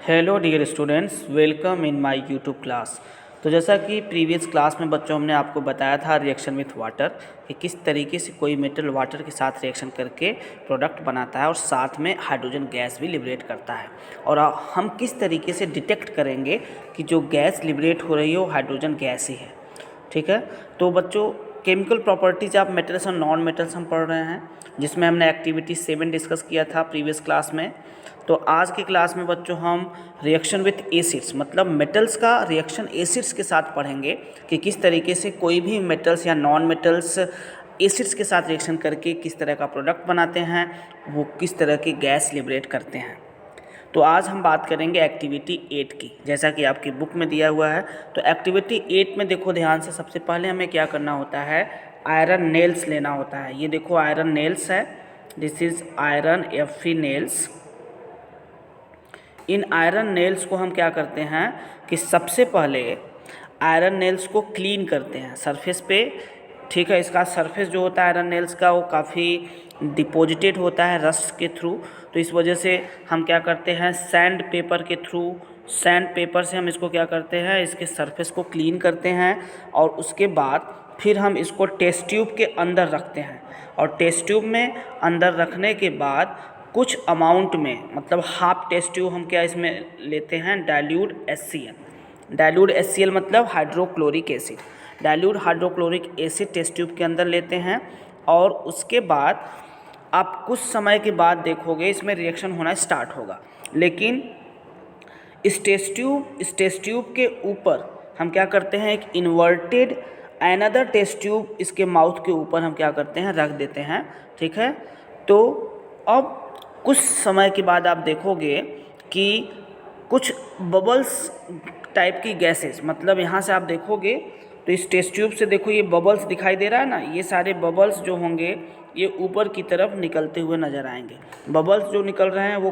Hello dear students, welcome in my YouTube class. तो जैसा कि प्रीवियस क्लास में बच्चों हमने आपको बताया था रिएक्शन विथ वाटर कि किस तरीके से कोई मेटल वाटर के साथ रिएक्शन करके प्रोडक्ट बनाता है और साथ में हाइड्रोजन गैस भी लिबरेट करता है। और हम किस तरीके से डिटेक्ट करेंगे कि जो गैस लिबरेट हो रही है वो हाइड्रोजन गैस ही है। ठीक है, तो बच्चों केमिकल प्रॉपर्टीज ऑफ मेटल्स और नॉन मेटल्स हम पढ़ रहे हैं, जिसमें हमने एक्टिविटी 7 डिस्कस किया था प्रीवियस क्लास में। तो आज की क्लास में बच्चों हम रिएक्शन विथ एसिड्स मतलब मेटल्स का रिएक्शन एसिड्स के साथ पढ़ेंगे कि किस तरीके से कोई भी मेटल्स या नॉन मेटल्स एसिड्स के साथ रिएक्शन करके किस तरह का प्रोडक्ट बनाते हैं, वो किस तरह की गैस लिबरेट करते हैं। तो आज हम बात करेंगे एक्टिविटी 8 की, जैसा कि आपकी बुक में दिया हुआ है। तो एक्टिविटी 8 में देखो ध्यान से, सबसे पहले हमें क्या करना होता है, आयरन नेल्स लेना होता है। ये देखो आयरन नेल्स है, this is iron Fe nails. In iron nails को हम क्या करते हैं कि सबसे पहले आयरन नेल्स को क्लीन करते हैं सरफेस पे। ठीक है, इसका सरफेस जो होता है आयरन नेल्स का वो काफ़ी डिपॉजिटेड होता है रस्ट के थ्रू। तो इस वजह से हम क्या करते हैं, सैंड पेपर के थ्रू, सैंड पेपर से हम इसको क्या करते हैं, इसके सरफेस को क्लीन करते हैं। और उसके बाद फिर हम इसको टेस्ट ट्यूब के अंदर रखते हैं। और टेस्ट ट्यूब में अंदर रखने के बाद कुछ अमाउंट में, मतलब हाफ टेस्ट ट्यूब हम क्या इसमें लेते हैं, डाइल्यूट HCl। डाइल्यूट HCl मतलब hydrochloric acid. Dilute hydrochloric acid test tube के अंदर लेते हैं। और उसके बाद आप कुछ समय के बाद देखोगे इसमें रिएक्शन होना स्टार्ट होगा। लेकिन इस टेस्ट ट्यूब के ऊपर हम क्या करते हैं, एक इन्वर्टेड अनदर टेस्ट ट्यूब इसके माउथ के ऊपर हम क्या करते हैं, रख देते हैं। ठीक है, तो अब कुछ समय के बाद आप देखोगे कि कुछ बबल्स टाइप की गैसेस, मतलब यहाँ से आप देखोगे तो इस टेस्ट ट्यूब से देखो ये बबल्स दिखाई दे रहा है ना, ये सारे बबल्स जो होंगे ये ऊपर की तरफ निकलते हुए नज़र आएंगे। बबल्स जो निकल रहे हैं वो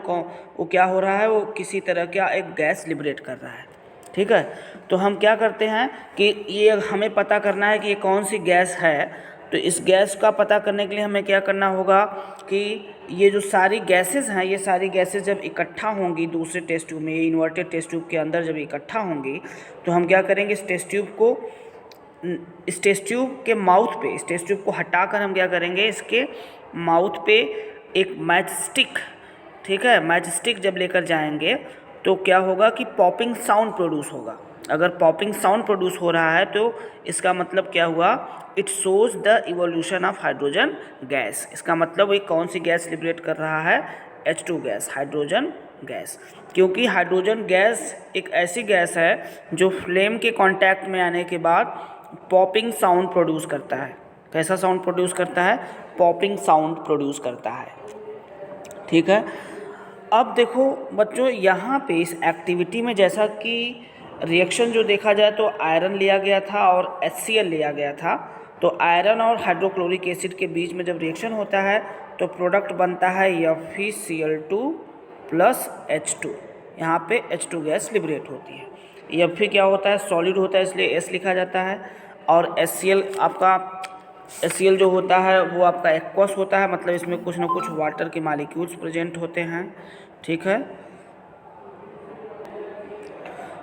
क्या हो रहा है, वो किसी तरह का एक गैस लिबरेट कर रहा है। ठीक है, तो हम क्या करते हैं कि ये हमें पता करना है कि ये कौन सी गैस है। तो इस गैस का पता करने के लिए हमें क्या करना होगा कि ये जो सारी गैसेस हैं, ये सारी गैसेस जब इकट्ठा होंगी दूसरे टेस्ट ट्यूब में, ये इन्वर्टेड टेस्ट ट्यूब के अंदर जब इकट्ठा होंगी, तो हम क्या करेंगे, इस टेस्ट ट्यूब के माउथ पे, इस टेस्ट ट्यूब को हटाकर हम क्या करेंगे, इसके माउथ पे एक मैच स्टिक, ठीक है, मैच स्टिक जब लेकर जाएंगे तो क्या होगा कि पॉपिंग साउंड प्रोड्यूस होगा। अगर पॉपिंग साउंड प्रोड्यूस हो रहा है तो इसका मतलब क्या हुआ, it shows the evolution of hydrogen gas. इसका मतलब ये कौन सी गैस लिबरेट कर रहा है, H2 गैस, हाइड्रोजन गैस। क्योंकि हाइड्रोजन गैस एक ऐसी गैस है जो फ्लेम के कांटेक्ट में आने के बाद पॉपिंग साउंड प्रोड्यूस करता है। कैसा साउंड प्रोड्यूस करता है, पॉपिंग साउंड प्रोड्यूस करता है। ठीक है, अब देखो बच्चों यहाँ पे इस एक्टिविटी में जैसा कि रिएक्शन जो देखा जाए तो आयरन लिया गया था और HCl लिया गया था। तो आयरन और हाइड्रोक्लोरिक एसिड के बीच में जब रिएक्शन होता है तो प्रोडक्ट बनता है FeCl2 प्लस H2। यहाँ पे H2 गैस लिबरेट होती है। Fe क्या होता है, सॉलिड होता है, इसलिए S लिखा जाता है। और HCl जो होता है वो आपका एक्वस होता है, मतलब इसमें कुछ ना कुछ वाटर के मॉलिक्यूल्स प्रेजेंट होते हैं। ठीक है,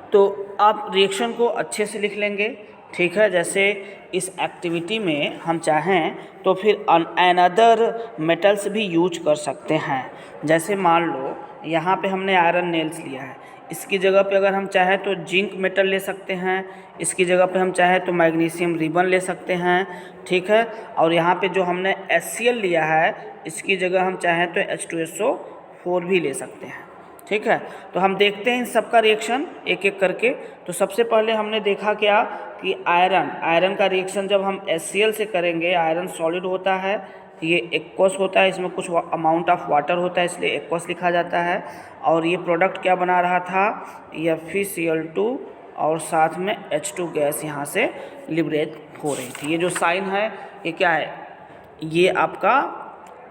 तो आप रिएक्शन को अच्छे से लिख लेंगे। ठीक है, जैसे इस एक्टिविटी में हम चाहें तो फिर अनदर मेटल्स भी यूज कर सकते हैं। जैसे मान लो यहाँ पे हमने आयरन नेल्स लिया है, इसकी जगह पे अगर हम चाहें तो जिंक मेटल ले सकते हैं, इसकी जगह पे हम चाहें तो मैग्नीशियम रिबन ले सकते हैं। ठीक है, और यहाँ पे जो हमने HCl लिया है इसकी जगह हम चाहें तो H2SO4 भी ले सकते हैं। ठीक है, तो हम देखते हैं इन सब का रिएक्शन एक एक करके। तो सबसे पहले हमने देखा क्या कि आयरन का रिएक्शन जब हम HCl से करेंगे, आयरन सॉलिड होता है, ये एक्वस होता है, इसमें कुछ अमाउंट ऑफ वाटर होता है इसलिए एक्वस लिखा जाता है। और ये प्रोडक्ट क्या बना रहा था, FeCl2 और साथ में H2 गैस यहाँ से लिबरेट हो रही थी। ये जो साइन है ये क्या है, ये आपका,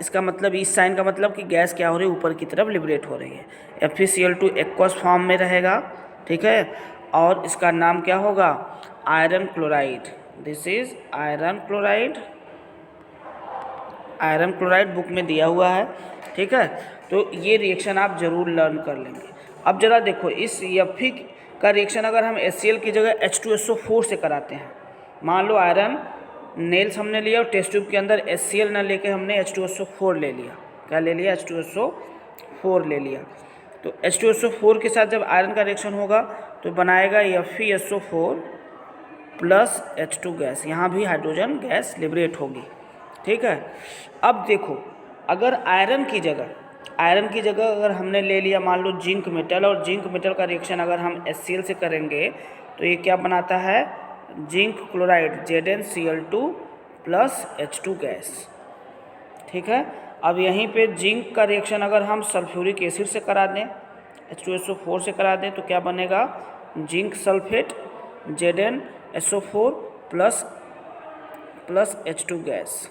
इसका मतलब इस साइन का मतलब कि गैस क्या हो रही है, ऊपर की तरफ लिबरेट हो रही है। FeCl2 एक्वस फॉर्म में रहेगा। ठीक है, और इसका नाम क्या होगा, iron chloride. This is iron chloride. Iron chloride book में दिया हुआ है। ठीक है, तो ये रिएक्शन आप जरूर लर्न कर लेंगे। अब जरा देखो, इस Fe का रिएक्शन अगर हम HCl की जगह H2SO4 से कराते हैं, मान लो आयरन नेल्स हमने लिया और टेस्ट ट्यूब के अंदर HCl ना लेके हमने H2SO4 ले लिया, क्या ले लिया, H2SO4 ले लिया, तो H2SO4 के साथ जब आयरन का रिएक्शन होगा तो बनाएगा FeSO4 प्लस H2 गैस, यहाँ भी हाइड्रोजन गैस लिबरेट होगी। ठीक है, अब देखो अगर आयरन की जगह अगर हमने ले लिया मान लो जिंक मेटल, और जिंक मेटल का रिएक्शन अगर हम HCl से करेंगे तो ये क्या बनाता है, zinc chloride ZnCl2 plus H2 gas. ठीक है, अब यहीं पे जिंक का रिएक्शन अगर हम सल्फ्यूरिक एसिड से करा दें, H2SO4 से करा दें, तो क्या बनेगा, zinc sulphate ZnSO4 plus H2 gas,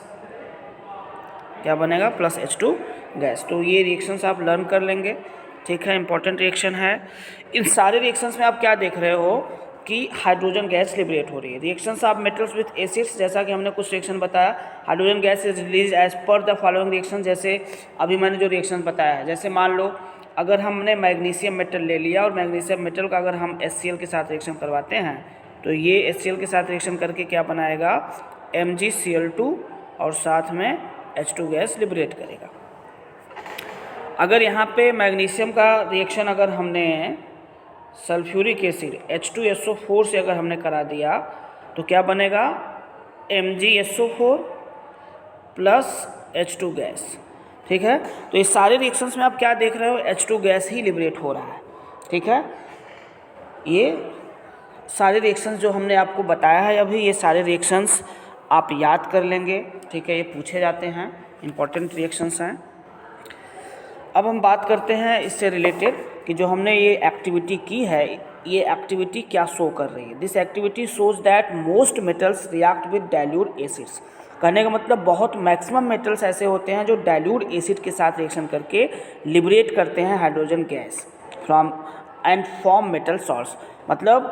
क्या बनेगा, प्लस H2 गैस। तो ये रिएक्शंस आप लर्न कर लेंगे। ठीक है, इंपॉर्टेंट रिएक्शन है। इन सारे रिएक्शंस में आप क्या देख रहे हो कि हाइड्रोजन गैस लिबरेट हो रही है। Reactions of metals with acids, जैसा कि हमने कुछ रिएक्शन बताया, hydrogen gas is release as per the following reaction. जैसे अभी मैंने जो रिएक्शन बताया है, जैसे मान लो अगर हमने मैग्नीशियम मेटल ले लिया और मैग्नीशियम मेटल का अगर हम HCl के साथ रिएक्शन करवाते हैं तो ये HCl के साथ रिएक्शन करके क्या बनाएगा, MgCl2 और साथ में H2 गैस लिबरेट करेगा। अगर यहाँ पे मैग्नीशियम का रिएक्शन अगर हमने सल्फ्यूरिक एसिड H2SO4 से अगर हमने करा दिया तो क्या बनेगा, MgSO4 प्लस H2 गैस। ठीक है, तो इस सारे रिएक्शंस में आप क्या देख रहे हो, H2 गैस ही लिबरेट हो रहा है। ठीक है, ये सारे रिएक्शंस जो हमने आपको बताया है अभी, ये सारे रिएक्शंस आप याद कर लेंगे। ठीक है, ये पूछे जाते हैं, इंपॉर्टेंट रिएक्शंस हैं। अब हम बात करते हैं इससे रिलेटेड कि जो हमने ये एक्टिविटी की है, ये एक्टिविटी क्या शो कर रही है। This activity shows that most metals react with dilute acids. कहने का मतलब बहुत मैक्सिमम मेटल्स ऐसे होते हैं जो डाइल्यूट एसिड के साथ रिएक्शन करके लिबरेट करते हैं hydrogen gas from and form metal salts. मतलब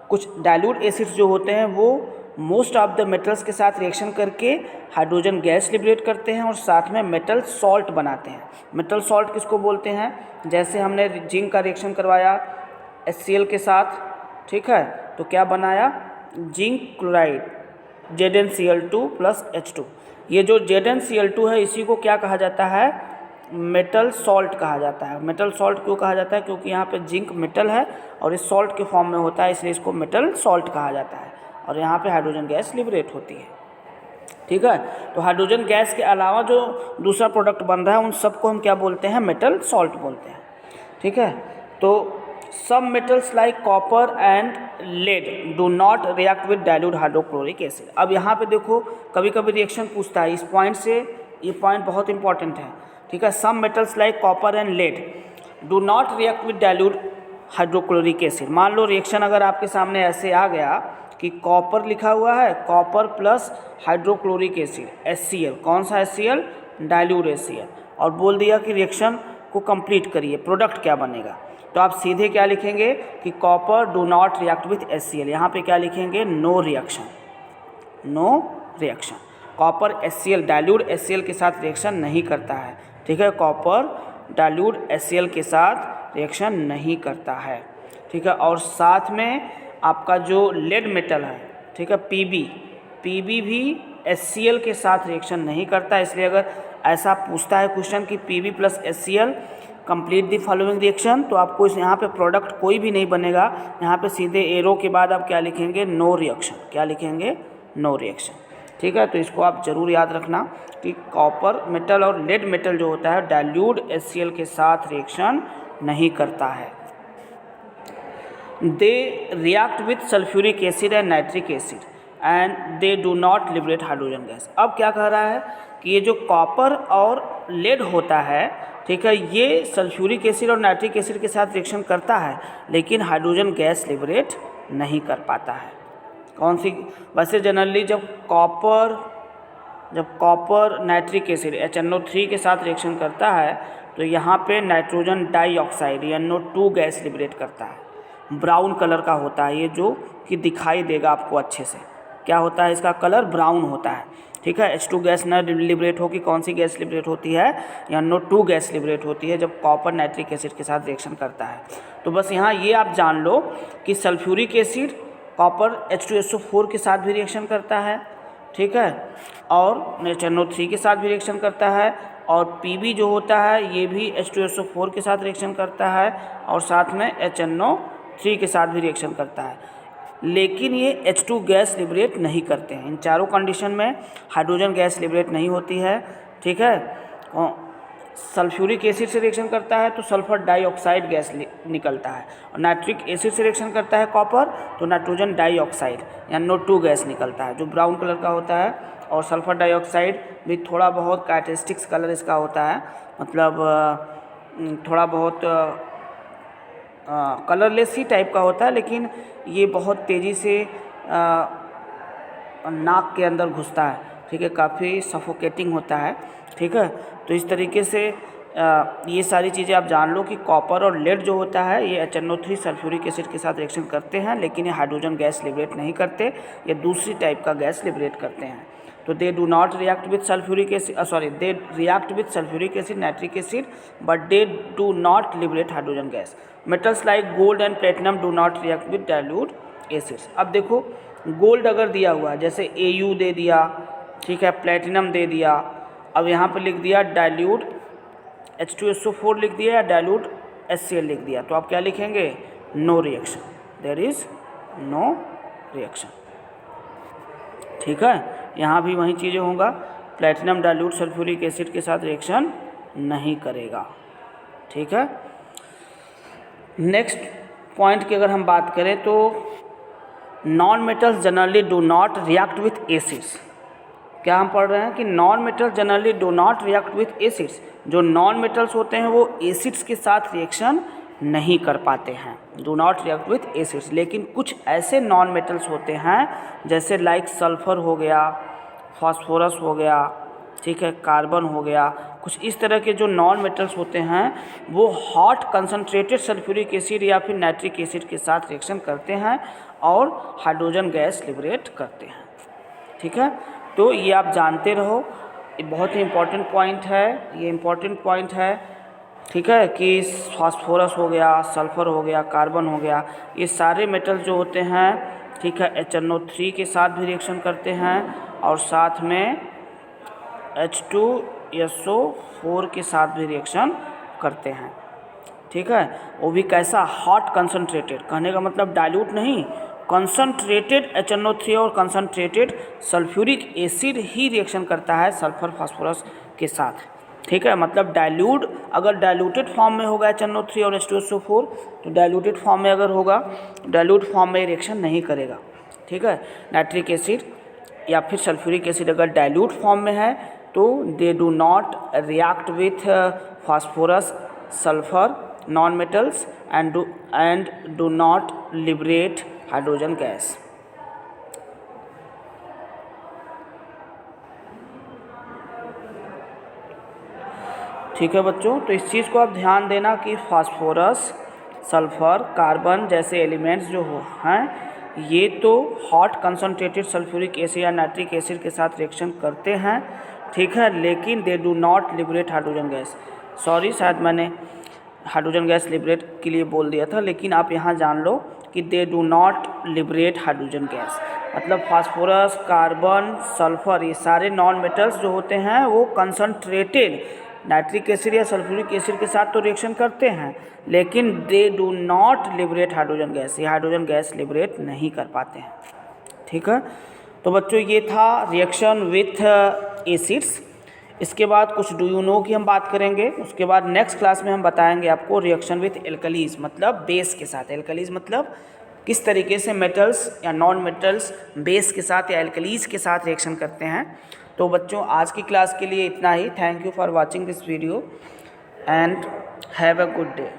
कुछ डाइल्यूट एसिड्स जो होते हैं वो मोस्ट ऑफ द मेटल्स के साथ रिएक्शन करके हाइड्रोजन गैस लिबरेट करते हैं और साथ में मेटल सॉल्ट बनाते हैं। मेटल सॉल्ट किसको बोलते हैं, जैसे हमने जिंक का रिएक्शन करवाया HCl के साथ, ठीक है, तो क्या बनाया, zinc chloride ZnCl2 plus H2। ये जो ZnCl2 है इसी को क्या कहा जाता है, मेटल सॉल्ट कहा जाता है। मेटल सॉल्ट क्यों कहा जाता है, क्योंकि यहाँ पे जिंक मेटल है और इस सॉल्ट के फॉर्म में होता है, इसलिए इसको मेटल सॉल्ट कहा जाता है और यहाँ पे हाइड्रोजन गैस लिबरेट होती है। ठीक है, तो हाइड्रोजन गैस के अलावा जो दूसरा प्रोडक्ट बन रहा है उन सबको हम क्या बोलते हैं, मेटल सॉल्ट बोलते हैं। ठीक है, तो some metals like copper and lead do not react with dilute hydrochloric acid। अब यहाँ पे देखो कभी कभी रिएक्शन पूछता है इस पॉइंट से, ये पॉइंट बहुत इंपॉर्टेंट है। ठीक है, some metals like copper and lead do not react with dilute hydrochloric acid। मान लो रिएक्शन अगर आपके सामने ऐसे आ गया कि कॉपर लिखा हुआ है, copper plus hydrochloric acid HCl, कौन सा HCl, डाइल्यूट HCl, और बोल दिया कि रिएक्शन को कंप्लीट करिए, प्रोडक्ट क्या बनेगा, तो आप सीधे क्या लिखेंगे कि copper do not react with HCl। यहाँ पे क्या लिखेंगे, no reaction, no reaction. Copper HCl dilute HCl के साथ रिएक्शन नहीं करता है। ठीक है, कॉपर डाइल्यूट HCl के साथ रिएक्शन नहीं करता है। ठीक है, और साथ में आपका जो लेड मेटल है, ठीक है, पीबी भी HCl के साथ रिएक्शन नहीं करता। इसलिए अगर ऐसा पूछता है क्वेश्चन कि Pb plus HCl complete the following reaction, तो आपको इस यहाँ पे प्रोडक्ट कोई भी नहीं बनेगा। यहाँ पे सीधे एरो के बाद आप क्या लिखेंगे, नो रिएक्शन, क्या लिखेंगे, नो रिएक्शन। ठीक है, तो इसको आप जरूर याद रखना कि कॉपर मेटल और लेड मेटल जो होता है डाइल्यूट HCl के साथ रिएक्शन नहीं करता है। They react with sulphuric acid and nitric acid and they do not liberate hydrogen gas. अब क्या कह रहा है कि ये जो कॉपर और लेड होता है, ठीक है, ये सल्फ्यूरिक एसिड और नाइट्रिक एसिड के साथ रिएक्शन करता है लेकिन हाइड्रोजन गैस लिबरेट नहीं कर पाता है। कौन सी, वैसे जनरली जब कॉपर नाइट्रिक एसिड HNO3 के साथ रिएक्शन करता है तो यहाँ पे nitrogen dioxide NO2 gas liberate करता है। ब्राउन कलर का होता है ये, जो कि दिखाई देगा आपको अच्छे से, क्या होता है, इसका कलर ब्राउन होता है। ठीक है। H2 गैस न लिबरेट होगी, कौन सी गैस लिबरेट होती है, या NO2 गैस लिबरेट होती है जब कॉपर नाइट्रिक एसिड के साथ रिएक्शन करता है। तो बस यहाँ ये आप जान लो कि सल्फ्यूरिक एसिड कॉपर H2SO4 के साथ भी रिएक्शन करता है, ठीक है, और NO3 के साथ भी रिएक्शन करता है, और Pb जो होता है ये भी H2SO4 के साथ रिएक्शन करता है, और साथ में HNO3 के साथ भी रिएक्शन करता है, लेकिन ये H2 गैस लिबरेट नहीं करते हैं। इन चारों कंडीशन में हाइड्रोजन गैस लिबरेट नहीं होती है, ठीक है। सल्फ्यूरिक एसिड से रिएक्शन करता है तो सल्फर डाइऑक्साइड गैस निकलता है, और नाइट्रिक एसिड से रिएक्शन करता है कॉपर तो नाइट्रोजन डाइऑक्साइड या NO2 गैस निकलता है जो ब्राउन कलर का होता है। और सल्फर डाइऑक्साइड भी थोड़ा बहुत कैरेक्टरिस्टिक्स कलर इसका होता है, मतलब थोड़ा बहुत कलरलेस ही टाइप का होता है, लेकिन ये बहुत तेज़ी से नाक के अंदर घुसता है, ठीक है, काफ़ी सफोकेटिंग होता है, ठीक है। तो इस तरीके से ये सारी चीज़ें आप जान लो कि कॉपर और लेड जो होता है ये HNO3 सल्फ्यूरिक एसिड के साथ रिएक्शन करते हैं, लेकिन ये हाइड्रोजन गैस लिबरेट नहीं करते, ये दूसरी टाइप का गैस लिबरेट करते हैं। तो they do not react with sulphuric acid, they react with sulphuric acid, nitric acid, but they do not liberate hydrogen gas. Metals like gold and platinum do not react with dilute acids. अब देखो gold अगर दिया हुआ है, जैसे Au दे दिया, ठीक है, प्लेटिनम दे दिया, अब यहाँ पर लिख दिया डाइल्यूट H2SO4 लिख दिया या डाइल्यूट HCl लिख दिया, तो आप क्या लिखेंगे, no reaction, there is no reaction, ठीक है। यहाँ भी वही चीज़ें होगा, प्लेटिनम डाइल्यूट सल्फ्यूरिक एसिड के साथ रिएक्शन नहीं करेगा, ठीक है। नेक्स्ट पॉइंट की अगर हम बात करें तो non metals generally do not react with acids. क्या हम पढ़ रहे हैं कि non metals generally do not react with acids. जो नॉन मेटल्स होते हैं वो एसिड्स के साथ रिएक्शन नहीं कर पाते हैं, do not react with acids. लेकिन कुछ ऐसे नॉन मेटल्स होते हैं जैसे लाइक सल्फर हो गया, फास्फोरस हो गया, ठीक है, कार्बन हो गया, कुछ इस तरह के जो नॉन मेटल्स होते हैं वो हॉट कंसनट्रेटेड सल्फ्यूरिक एसिड या फिर नाइट्रिक एसिड के साथ रिएक्शन करते हैं और हाइड्रोजन गैस लिबरेट करते हैं, ठीक है। तो ये आप जानते रहो, ये बहुत ही इम्पॉर्टेंट पॉइंट है, ये इम्पॉर्टेंट पॉइंट है, ठीक है, कि फास्फोरस हो गया, सल्फर हो गया, कार्बन हो गया, ये सारे मेटल जो होते हैं, ठीक है, HNO3 के साथ भी रिएक्शन करते हैं और साथ में H2SO4 के साथ भी रिएक्शन करते हैं, ठीक है। वो भी कैसा, हॉट कंसनट्रेटेड, कहने का मतलब डाइल्यूट नहीं, कंसनट्रेटेड HNO3 और कंसनट्रेटेड सल्फ्यूरिक एसिड ही रिएक्शन करता है सल्फर फास्फोरस के साथ, ठीक है। मतलब डाइल्यूट, अगर डाइल्यूटेड फॉर्म में होगा HNO3 और H2SO4 तो डाइल्यूटेड फॉर्म में अगर होगा, डाइल्यूट फॉर्म में रिएक्शन नहीं करेगा, ठीक है। नाइट्रिक एसिड या फिर सल्फ्यूरिक एसिड अगर डाइल्यूट फॉर्म में है तो they do not react with phosphorus, sulphur, non metals and do not liberate hydrogen gas. ठीक है बच्चों, तो इस चीज़ को आप ध्यान देना कि फास्फोरस, सल्फर, कार्बन जैसे एलिमेंट्स जो हैं ये तो हॉट कंसनट्रेटेड सल्फ्यूरिक एसिड या नाइट्रिक एसिड के साथ रिएक्शन करते हैं, ठीक है, लेकिन they do not liberate hydrogen gas. Sorry, शायद मैंने हाइड्रोजन गैस लिबरेट के लिए बोल दिया था, लेकिन आप यहाँ जान लो कि they do not liberate hydrogen gas. मतलब फास्फोरस, कार्बन, सल्फर ये सारे नॉन मेटल्स जो होते हैं वो कंसनट्रेटेड नाइट्रिक एसिड या सल्फ्यूरिक एसिड के साथ तो रिएक्शन करते हैं, लेकिन they do not liberate hydrogen gas, ये हाइड्रोजन गैस लिबरेट नहीं कर पाते हैं, ठीक है। तो बच्चों ये था रिएक्शन विथ एसिड्स। इसके बाद कुछ डू यू नो की हम बात करेंगे, उसके बाद नेक्स्ट क्लास में हम बताएंगे आपको रिएक्शन विथ एल्कलीज, मतलब बेस के साथ। एल्कलीज मतलब किस तरीके से मेटल्स या नॉन मेटल्स बेस के साथ या एल्कलीज के साथ रिएक्शन करते हैं। तो बच्चों आज की क्लास के लिए इतना ही। Thank you for watching this video and have a good day.